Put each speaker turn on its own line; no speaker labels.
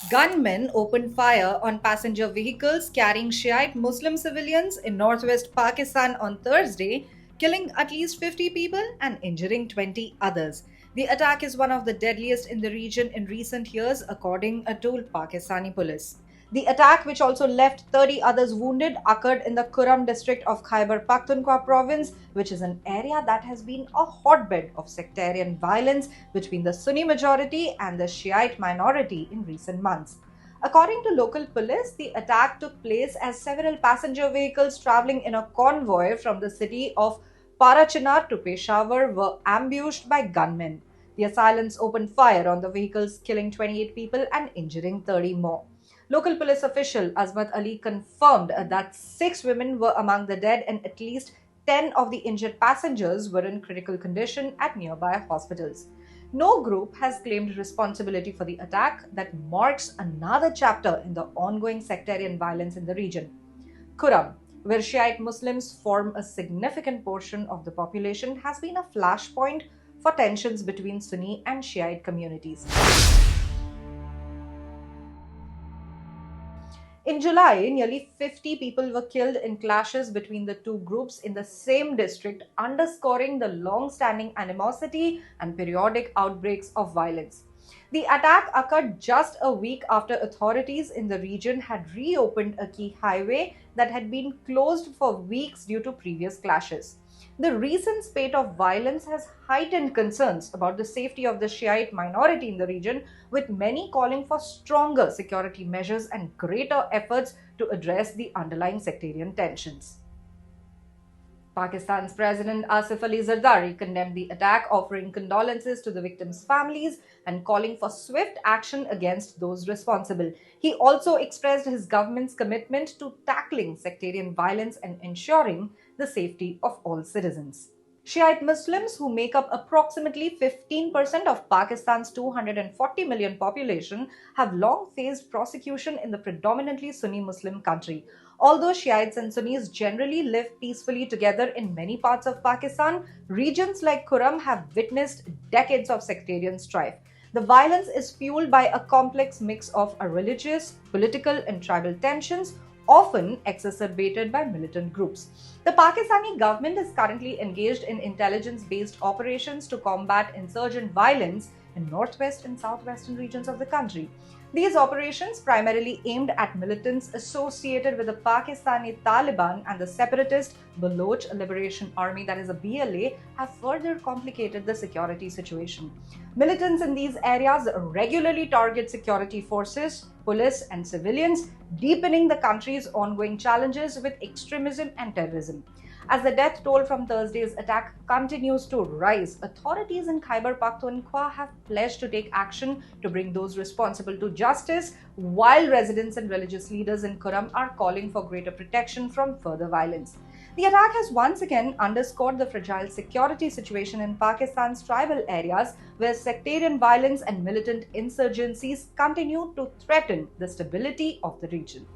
Gunmen opened fire on passenger vehicles carrying Shiite Muslim civilians in northwest Pakistan on Thursday, killing at least 50 people and injuring 20 others. The attack is one of the deadliest in the region in recent years, according to Pakistani police. The attack, which also left 30 others wounded, occurred in the Kurram district of Khyber Pakhtunkhwa province, which is an area that has been a hotbed of sectarian violence between the Sunni majority and the Shiite minority in recent months. According to local police, the attack took place as several passenger vehicles traveling in a convoy from the city of Parachinar to Peshawar were ambushed by gunmen. The assailants opened fire on the vehicles, killing 28 people and injuring 30 more. Local police official Azmat Ali confirmed that six women were among the dead and at least 10 of the injured passengers were in critical condition at nearby hospitals. No group has claimed responsibility for the attack that marks another chapter in the ongoing sectarian violence in the region. Kurram, where Shiite Muslims form a significant portion of the population, has been a flashpoint for tensions between Sunni and Shiite communities. In July, nearly 50 people were killed in clashes between the two groups in the same district, underscoring the long standing animosity and periodic outbreaks of violence. The attack occurred just a week after authorities in the region had reopened a key highway that had been closed for weeks due to previous clashes. The recent spate of violence has heightened concerns about the safety of the Shiite minority in the region, with many calling for stronger security measures and greater efforts to address the underlying sectarian tensions. Pakistan's President Asif Ali Zardari condemned the attack, offering condolences to the victims' families and calling for swift action against those responsible. He also expressed his government's commitment to tackling sectarian violence and ensuring the safety of all citizens. Shiite Muslims, who make up approximately 15% of Pakistan's 240 million population, have long faced prosecution in the predominantly Sunni Muslim country. Although Shiites and Sunnis generally live peacefully together in many parts of Pakistan, regions like Kurram have witnessed decades of sectarian strife. The violence is fueled by a complex mix of religious, political, and tribal tensions, often exacerbated by militant groups. The Pakistani government is currently engaged in intelligence based operations to combat insurgent violence in northwest and southwestern regions of the country. These operations, primarily aimed at militants associated with the Pakistani Taliban and the separatist Baloch Liberation Army, that is a BLA, have further complicated the security situation. Militants in these areas regularly target security forces, police, and civilians, deepening the country's ongoing challenges with extremism and terrorism. As the death toll from Thursday's attack continues to rise, authorities in Khyber Pakhtunkhwa have pledged to take action to bring those responsible to justice, while residents and religious leaders in Kurram are calling for greater protection from further violence. The attack has once again underscored the fragile security situation in Pakistan's tribal areas, where sectarian violence and militant insurgencies continue to threaten the stability of the region.